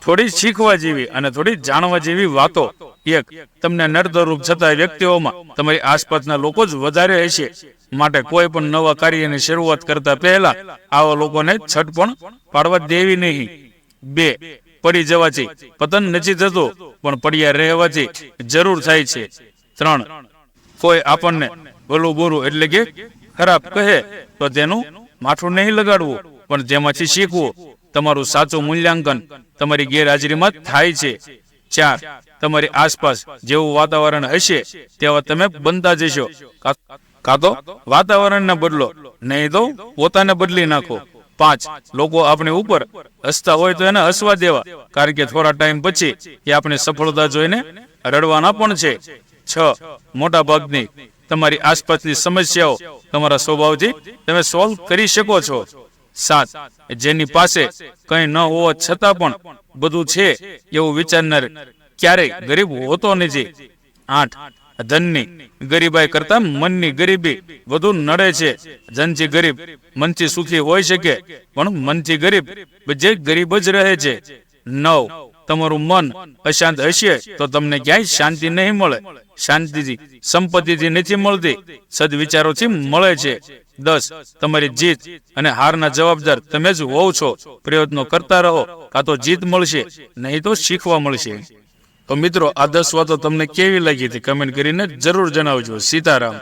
થોડી શીખવા જેવી અને થોડી જાણવા જેવી વાતો. એક, તમને નડતરરૂપ છતાં વ્યક્તિઓમાં તમારી આસપાસના લોકો જ વધારે હશે, માટે કોઈ પણ નવા કાર્યની શરૂઆત કરતા પહેલા આવા લોકોને છટ પણ પાડવા દેવી નહીં. 2, પડી જવાથી પતન નથી થતું, પણ પડ્યા રહેવાથી જરૂર થાય છે. 3, કોઈ આપણને ભલું બુરું એટલે કે ખરાબ કહે તો તેનું માથું નહીં લગાડવું, પણ તેમાંથી શીખવું. તમારું સાચું મૂલ્યાંકન તમારી ગેરહાજરીમાં થાય છે. 4, તમારી આસપાસ જેવું વાતાવરણ હશે તેવા તમે બનતા જશો. કાં તો વાતાવરણને બદલો, નહીં તો પોતાને બદલી નાખો. 5, લોકો આપણી ઉપર હસતા હોય તો એને હસવા દેવા, કારણ કે થોડા ટાઈમ પછી એ આપણી સફળતા જોઈને રડવાના પણ છે. 6, મોટા ભાગની તમારી આસપાસની સમસ્યાઓ તમારા સ્વભાવથી તમે સોલ્વ કરી શકો છો. 7, જેની પાસે કંઈ ન હોવા છતાં પણ બધું છે એવું વિચારનાર ક્યારેય ગરીબ હોતો નથી. 8, ધનની ગરીબાઈ કરતા મનની ગરીબી વધુ નડે છે. ધનથી ગરીબ મનથી સુખી હોઈ શકે, પણ મનથી ગરીબ જે ગરીબ જ રહે છે. 9, તમારું મન અશાંત હશે તો તમને ક્યાંય શાંતિ નહીં મળે. શાંતિથી સંપત્તિથી નથી મળતી, સદવિચારોથી મળે છે. 10, તમારી જીત અને હારના જવાબદાર તમે જ હોવ છો. પ્રયત્નો કરતા રહો, કાં તો જીત મળશે, નહીં તો શીખવા મળશે. તો મિત્રો, આ 10 વાતો તમને કેવી લાગી હતી કમેન્ટ કરીને જરૂર જણાવજો. સીતારામ.